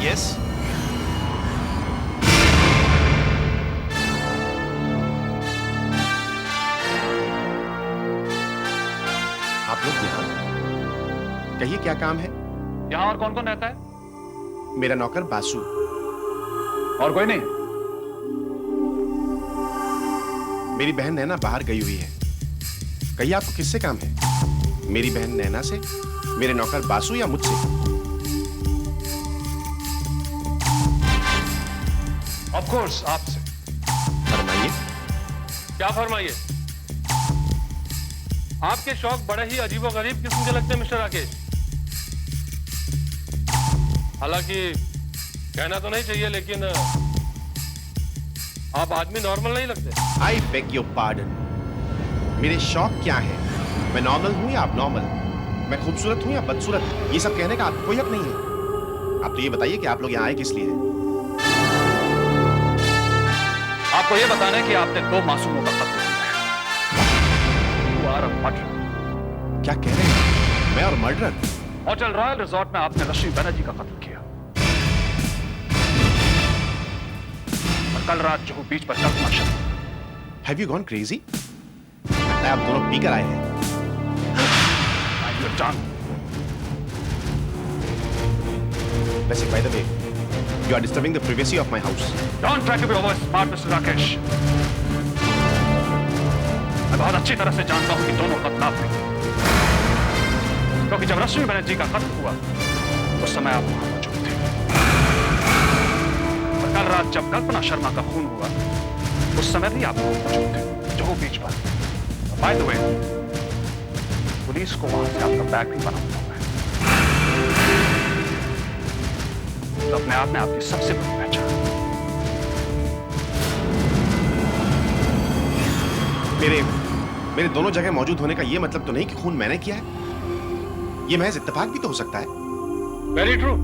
Yes. आप लोग यहाँ कहिए, क्या काम है? यहाँ और कौन कौन रहता है? मेरा नौकर बासु। और कोई नहीं? मेरी बहन नैना बाहर गई हुई है। कहिए आपको किससे काम है? मेरी बहन नैना से, मेरे नौकर बासु या मुझसे? ऑफ कोर्स आपसे। फरमाइए। क्या फरमाइए? आपके शौक बड़े ही अजीबोगरीब किस्म के लगते हैं मिस्टर राकेश। हालांकि कहना तो नहीं चाहिए, लेकिन आप आदमी नॉर्मल नहीं लगते। I beg your pardon. मेरे शौक क्या है? मैं नॉर्मल हूं या आप नॉर्मल? मैं खूबसूरत हूं या बदसूरत? ये सब कहने का आपको कोई हक नहीं है। आप तो ये बताइए कि आप लोग यहाँ आए किस लिए? आपको यह बताना है कि आपने 2 मासूमों का कत्ल किया है। You are a murderer। क्या कह रहे हैं? मैं और मर्डरर? होटल रॉयल रिजॉर्ट में आपने रश्मि बनर्जी का कत्ल किया और कल रात जुहू बीच पर कल्पना Sharma. Have you gone crazy? लगता है आप दोनों पीकर आए हैं। You're done। वैसे by the way, you are disturbing the privacy of my house. Don't try to be over smart, Mr. Rakesh। मैं बहुत अच्छी तरह से जानता हूं कि दोनों बदलाव थे, क्योंकि जब रश्मि बनर्जी का कत्ल हुआ उस समय आप वहां मौजूद थे, और कल रात जब कल्पना शर्मा का खून हुआ उस समय भी आप वहां मौजूद थे, जुहू बीच पर। बाय द वे, पुलिस को वहां से आपका बैग भी बना हुआ है, तो अपने आप में आपकी सबसे बड़ी पहचान। मेरे दोनों जगह मौजूद होने का यह मतलब तो नहीं कि खून मैंने किया है। यह महज इत्तेफाक भी तो हो सकता है। Very true.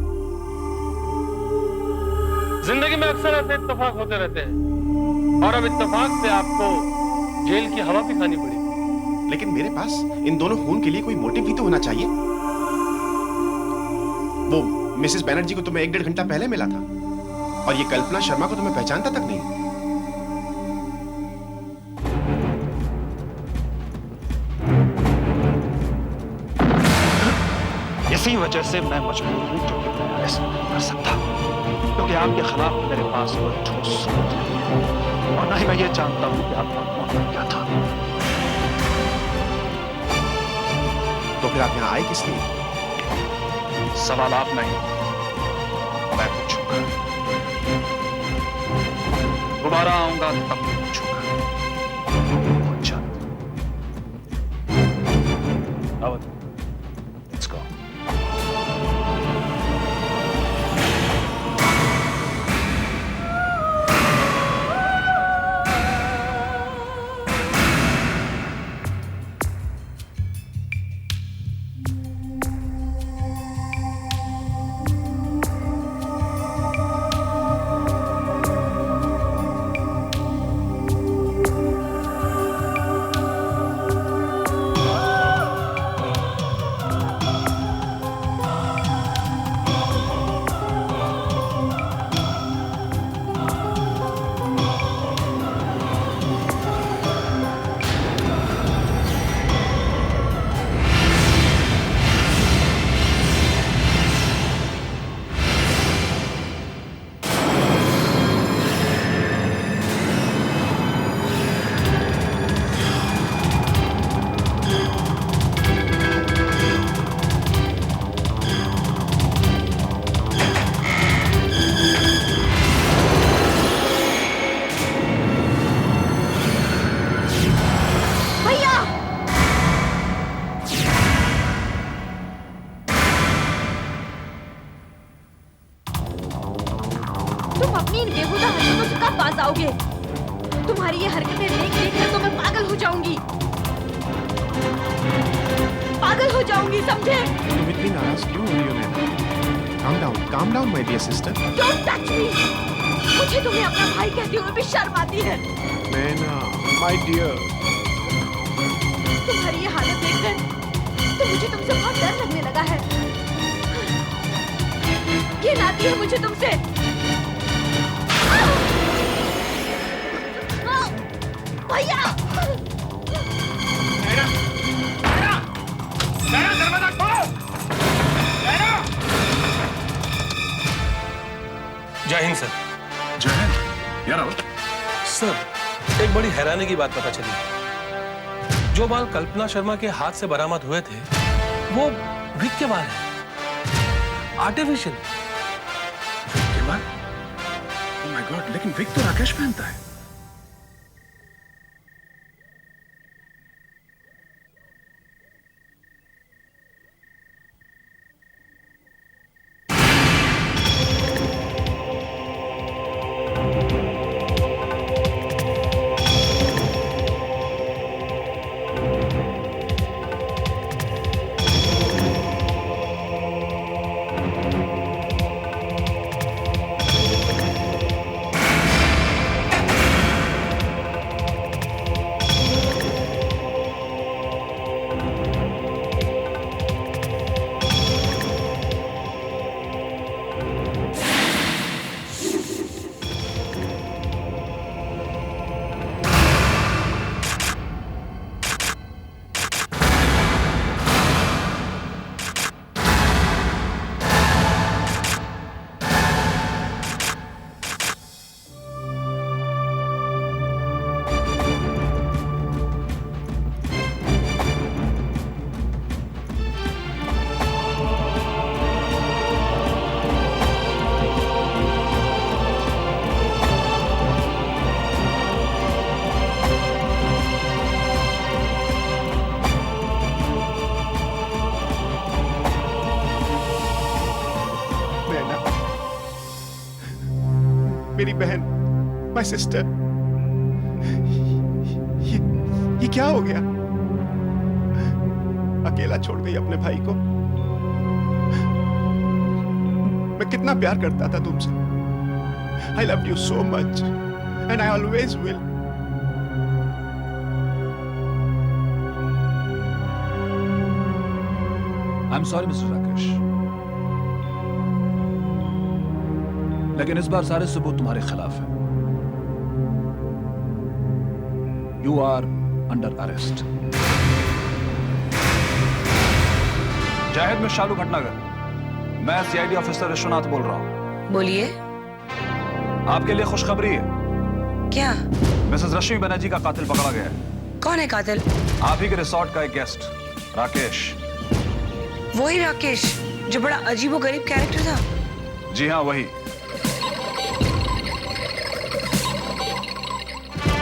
जिंदगी में अक्सर ऐसे इत्तेफाक होते रहते हैं, और अब इत्तेफाक से आपको जेल की हवा भी खानी पड़ेगी। लेकिन मेरे पास इन दोनों खून के लिए कोई मोटिव भी तो होना चाहिए। वो मिसेस बैनर्जी को तो मैं 1-1.5 घंटा पहले मिला था, और ये कल्पना शर्मा को तो मैं पहचानता तक नहीं। इसी वजह से मैं मजबूर हूं जो कि मैं अरेस्ट नहीं कर सकता, क्योंकि आपके खिलाफ मेरे पास कोई ठोस सबूत नहीं है, और ना ही मैं ये जानता हूं कि आपका मोटिव क्या था। तो फिर आप यहाँ आए किस लिए? सवाल आप नहीं, मैं पूछूंगा। दोबारा आऊंगा तब पूछूंगा। Let's go। तुम अपनी इन बेहुदा हरकतों से कब बाज आओगे? तुम्हारी ये हरकतें देख देख कर तो मैं पागल हो जाऊंगी। पागल हो जाऊंगी, समझे? तुम इतनी नाराज क्यों हो रही हो नैना? Calm down, my dear sister. Don't touch me! मुझे तुम्हें अपना भाई कहते हुए भी शर्म आती है। नैना, my dear. तुम्हारी ये हालत देखकर तो मुझे तुमसे बहुत डर लगने लगा है। ये आती है मुझे तुमसे। भैया दरवाजा खोलो। जय हिंद सर। जय हिंद। यार आओ। सर एक बड़ी हैरानी की बात पता चली। जो बाल कल्पना शर्मा के हाथ से बरामद हुए थे वो विक के बाल हैं, आर्टिफिशियल। के बाद? ओह माय गॉड, लेकिन विक तो राकेश पहनता है। मेरी बहन, माय सिस्टर, ये क्या हो गया? अकेला छोड़ गई अपने भाई को। मैं कितना प्यार करता था तुमसे। I loved you so much and I always will. I'm sorry, Mr. Rakesh. लेकिन इस बार सारे सबूत तुम्हारे खिलाफ हैं। You are under arrest. Zahid में शालू भटनागर, मैं सीआईडी ऑफिसर विश्वनाथ बोल रहा हूँ। बोलिए। आपके लिए खुशखबरी है। क्या? मिसेस रश्मि बनर्जी का कातिल पकड़ा गया है। कौन है कातिल? आप ही के रिसोर्ट का एक गेस्ट, राकेश। वही राकेश जो बड़ा अजीबो गरीब कैरेक्टर था? जी हाँ, वही।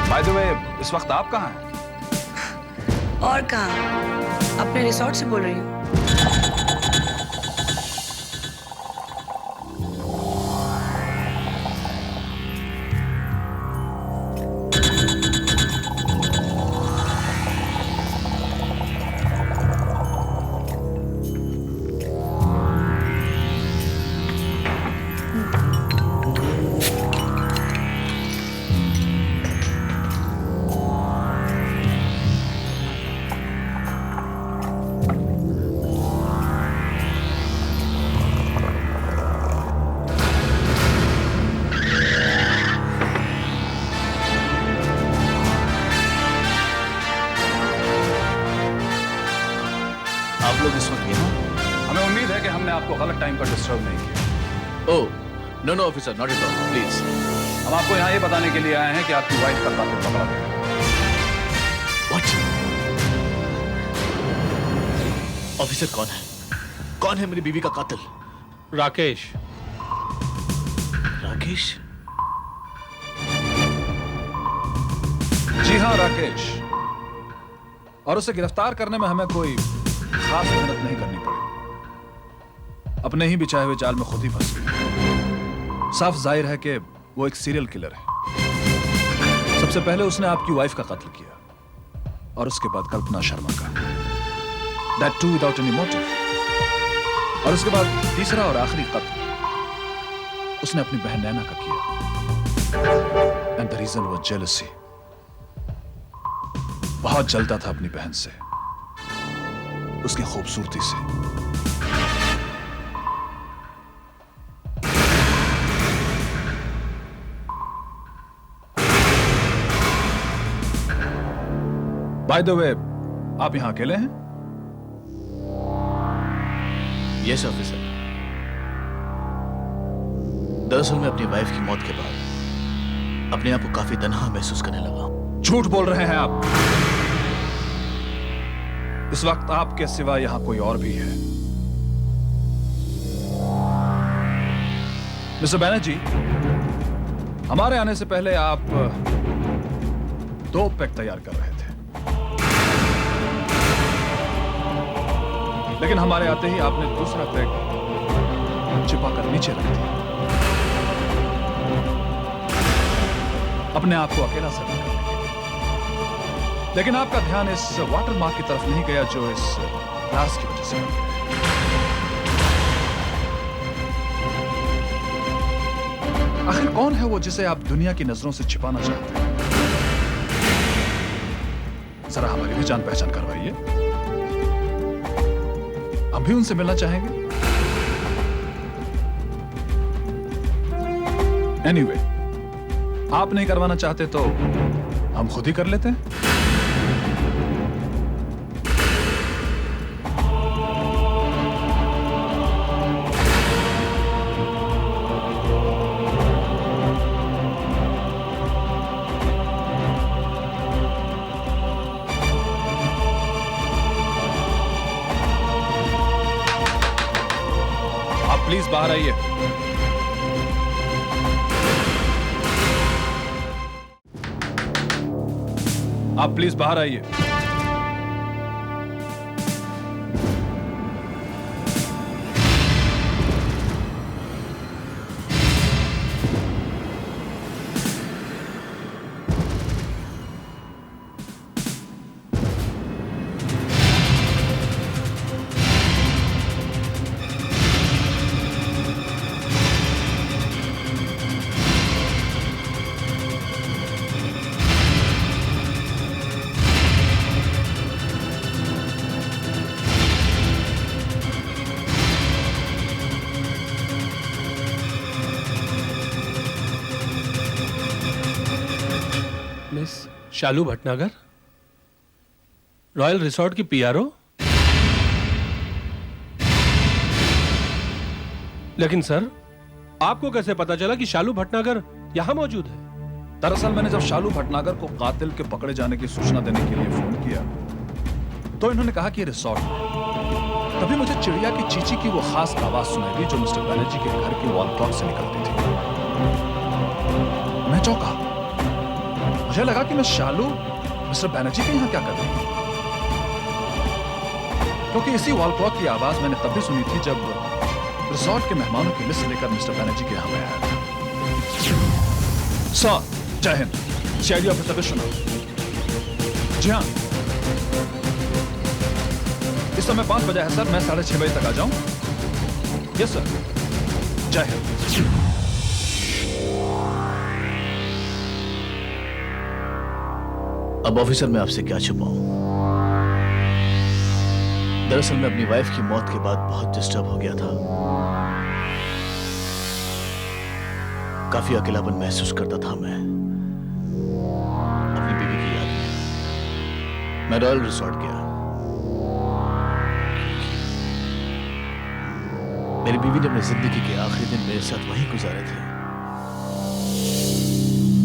बाय द वे, इस वक्त आप कहाँ हैं? और कहाँ? अपने रिसोर्ट से बोल रही हूँ। आप लोग इस वक्त यहाँ? हमें उम्मीद है कि हमने आपको गलत टाइम पर डिस्टर्ब नहीं किया। Oh, no officer, not at all, please. हम आपको यहाँ ये बताने के लिए आए हैं कि आपकी वाइफ का कातिल पकड़ा गया है। व्हाट? ऑफिसर कौन है? कौन है मेरी बीवी का कातिल? राकेश। राकेश? जी हाँ, राकेश। और उसे गिरफ्तार करने में हमें कोई खास मेहनत नहीं करनी पड़ी। अपने ही बिछाए हुए जाल में खुद ही फंस गई। साफ जाहिर है कि वो एक सीरियल किलर है। सबसे पहले उसने आपकी वाइफ का कत्ल किया और उसके बाद कल्पना शर्मा का, that too without any motive. और उसके बाद तीसरा और आखिरी कत्ल उसने अपनी बहन नैना का किया। And the reason was jealousy. बहुत जलता था अपनी बहन से, उसकी खूबसूरती से। बाय द वे, आप यहां अकेले हैं? Yes officer. दरअसल मैं अपनी वाइफ की मौत के बाद अपने आप को काफी तन्हा महसूस करने लगा। झूठ बोल रहे हैं आप। इस वक्त आपके सिवा यहां कोई और भी है। मिस्टर बैनर्जी, हमारे आने से पहले आप 2 पैक तैयार कर रहे थे, लेकिन हमारे आते ही आपने दूसरा पैक छिपाकर नीचे रख दिया, अपने आप को अकेला सटा करने के लिए। लेकिन आपका ध्यान इस वाटर मार्क की तरफ नहीं गया जो इस ग्लास की वजह से बन गया। आखिर कौन है वो जिसे आप दुनिया की नजरों से छिपाना चाहते हैं? जरा हमारी भी जान पहचान करवाइए, हम भी उनसे मिलना चाहेंगे। एनीवे, आप नहीं करवाना चाहते तो हम खुद ही कर लेते हैं। आप प्लीज बाहर आइए। आप प्लीज बाहर आइए। मिस शालू भटनागर, रॉयल रिसोर्ट की पीआरओ। लेकिन सर, आपको कैसे पता चला कि शालू भटनागर यहां मौजूद है? दरअसल मैंने जब शालू भटनागर को कातिल के पकड़े जाने की सूचना देने के लिए फोन किया तो इन्होंने कहा कि ये रिसोर्ट है। तभी मुझे चिड़िया की चींची की वो खास आवाज सुनाई दी जो मिस्टर बैनर्जी के घर की वॉल क्लॉक से निकलती थी। मैं चौंका। मुझे लगा कि मैं शालू मिस्टर बैनर्जी के यहां क्या कर रही हूं, क्योंकि इसी वॉल क्लॉक की आवाज मैंने तब भी सुनी थी जब रिसोर्ट के मेहमानों की लिस्ट लेकर मिस्टर बैनर्जी के यहां मैं आया था। Sir, Jai Hind. CID officer Vishwanath. जी हाँ, इस समय 5 बजे है सर। मैं 6:30 बजे तक आ जाऊं? Yes sir. जय हिंद। अब ऑफिसर मैं आपसे क्या छुपाऊं? दरअसल मैं अपनी वाइफ की मौत के बाद बहुत डिस्टर्ब हो गया था। काफी अकेलापन महसूस करता था मैं अपनी बीवी की याद में। मैं रॉयल रिसोर्ट गया। मेरी बीवी ने अपनी जिंदगी के आखिरी दिन मेरे साथ वहीं गुजारे थे।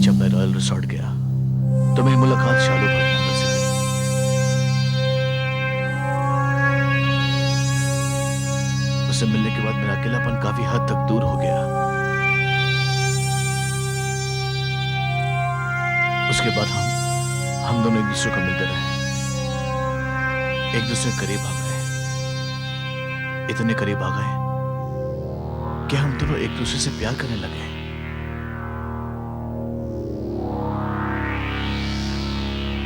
जब मैं रॉयल रिसोर्ट गया तो मेरी मुलाकात शालू भटनागर से हुई। उससे मिलने के बाद मेरा अकेलापन काफी हद तक दूर हो गया। उसके बाद हम दोनों एक दूसरे को मिलते रहे, एक दूसरे के करीब आ गए, इतने करीब आ गए कि हम दोनों एक दूसरे से प्यार करने लगे।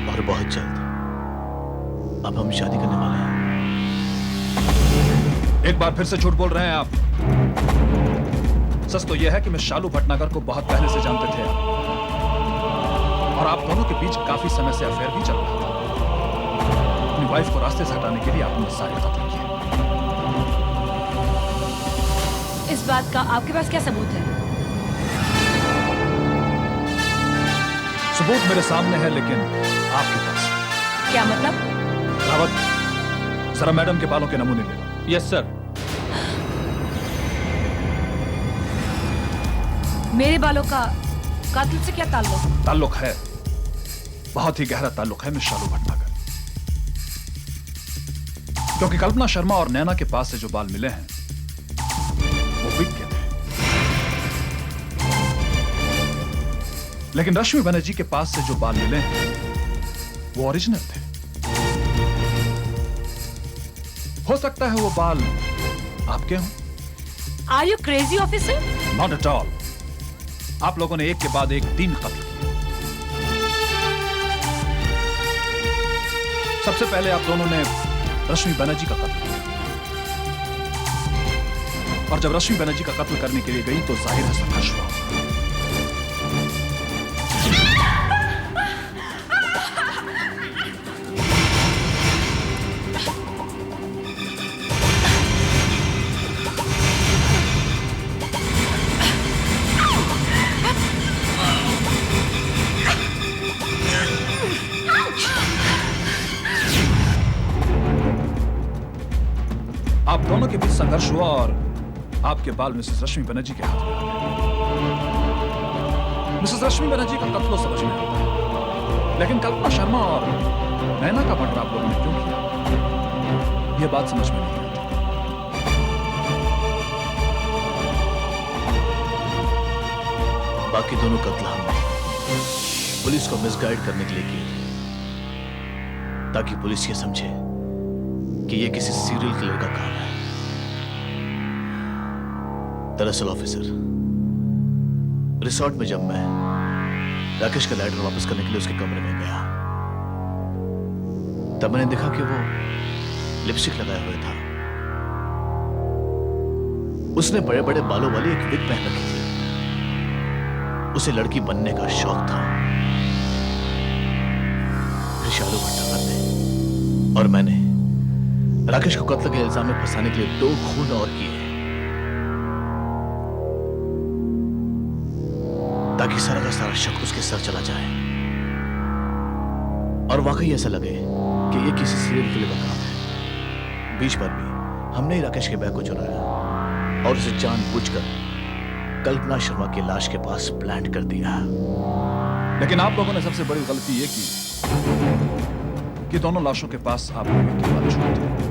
और बहुत जल्द अब हम शादी करने वाले हैं। एक बार फिर से झूठ बोल रहे हैं आप। सच तो यह है कि मैं शालू भटनागर को बहुत पहले से जानते थे आप। और आप दोनों के बीच काफी समय से अफेयर भी चल रहा था। अपनी वाइफ को रास्ते से हटाने के लिए आपने सारे खत्म किए। इस बात का आपके पास क्या सबूत है? सबूत मेरे सामने है, लेकिन आपके पास क्या मतलब? रावत, जरा मैडम के बालों के नमूने ले लो। Yes sir. मेरे बालों का कातिल से क्या ताल्लुक? ताल्लुक है, बहुत ही गहरा ताल्लुक है मिस शालू भटनागर। क्योंकि कल्पना शर्मा और नैना के पास से जो बाल मिले हैं वो विग के थे, लेकिन रश्मि बनर्जी के पास से जो बाल मिले हैं वो ओरिजिनल थे। हो सकता है वो बाल आपके हों। Are you crazy officer? Not at all. आप लोगों ने एक के बाद एक 3 कत्ल किए। सबसे पहले आप दोनों ने रश्मि बनर्जी का कत्ल किया, और जब रश्मि बनर्जी का कत्ल करने के लिए गई तो जाहिर है संघर्ष हुआ। आप दोनों के बीच संघर्ष हुआ और आपके बाल मिसेस रश्मि बनर्जी के हाथ में आ गए। मिसेस रश्मि बनर्जी का कत्ल समझ में आता है, लेकिन कल्पना शर्मा और नैना का मर्डर आप लोगों ने क्यों किया, यह बात समझ में नहीं आती। बाकी दोनों कत्ल हमने पुलिस को मिसगाइड करने के लिए किए थे, ताकि पुलिस ये समझे कि ये किसी सीरियल किलर का काम है। दरअसल ऑफिसर, रिसोर्ट में जब मैं राकेश का लाइटर वापस करने के लिए उसके कमरे में गया, तब मैंने देखा कि वो लिपस्टिक लगाए हुए था। उसने बड़े बड़े बालों वाली एक विग पहन रखी थी। उसे लड़की बनने का शौक था। फिर शालू भटनागर ने और मैंने राकेश को कत्ल के इल्जाम में फंसाने के लिए 2 खून और किए, ताकि सारा का सारा शक उसके सर चला जाए और वाकई ऐसा लगे कि ये किसी सीरियल किलर का काम है। बीच पर भी हमने ही राकेश के बैग को चुराया और उसे जानबूझकर कल्पना शर्मा की लाश के पास प्लांट कर दिया। लेकिन आप लोगों ने सबसे बड़ी गलती ये की कि दोनों लाशों के पास आप लोगों के बाल छूटे थे।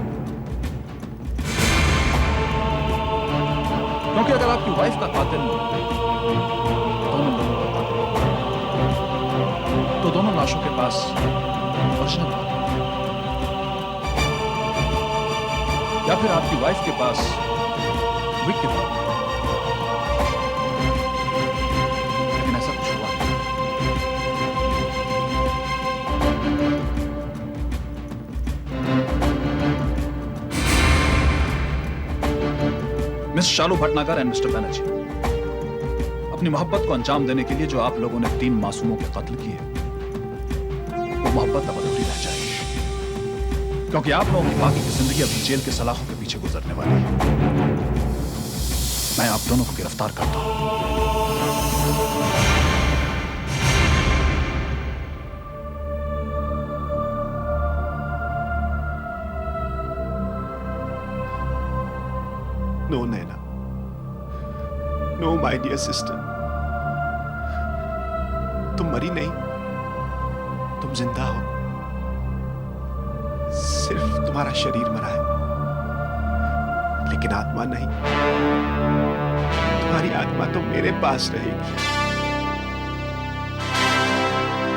क्योंकि अगर आपकी वाइफ का कातिल दोनों लोगों का कातिल, तो दोनों लाशों के पास ओरिजिनल बाल, या फिर आपकी वाइफ के पास विग के बाल। लेकिन ऐसा कुछ हुआ नहीं। Miss Shalu Bhatnagar and mister Banerjee, अपनी मोहब्बत को अंजाम देने के लिए जो आप लोगों ने 3 मासूमों के कत्ल किए, वो मोहब्बत अब अधूरी रह जाएगी, क्योंकि आप लोगों की बाकी की जिंदगी अभी जेल के सलाखों के पीछे गुजरने वाली है। मैं आप दोनों को गिरफ्तार करता हूं। No Naina, no my dear sister, तुम मरी नहीं, तुम जिंदा हो। सिर्फ तुम्हारा शरीर मरा है, लेकिन आत्मा नहीं। तुम्हारी आत्मा तो मेरे पास रहेगी,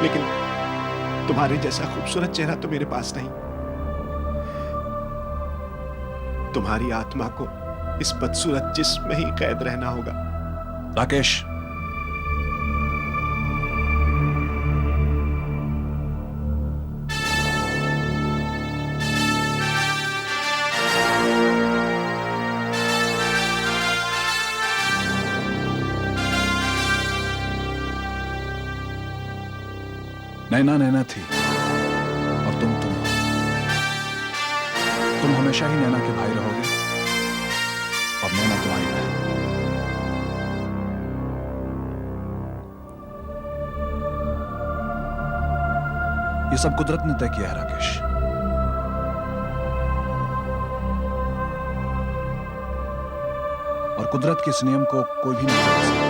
लेकिन तुम्हारे जैसा खूबसूरत चेहरा तो मेरे पास नहीं। तुम्हारी आत्मा को इस बदसूरत जिस्म में ही कैद रहना होगा। राकेश, नैना नैना थी और तुम हो। तुम हमेशा ही नैना के भाई रहोगे और नैना तुम्हारी बहन। ये सब कुदरत ने तय किया है राकेश। और कुदरत के इस नियम को कोई भी नहीं बदल सकता।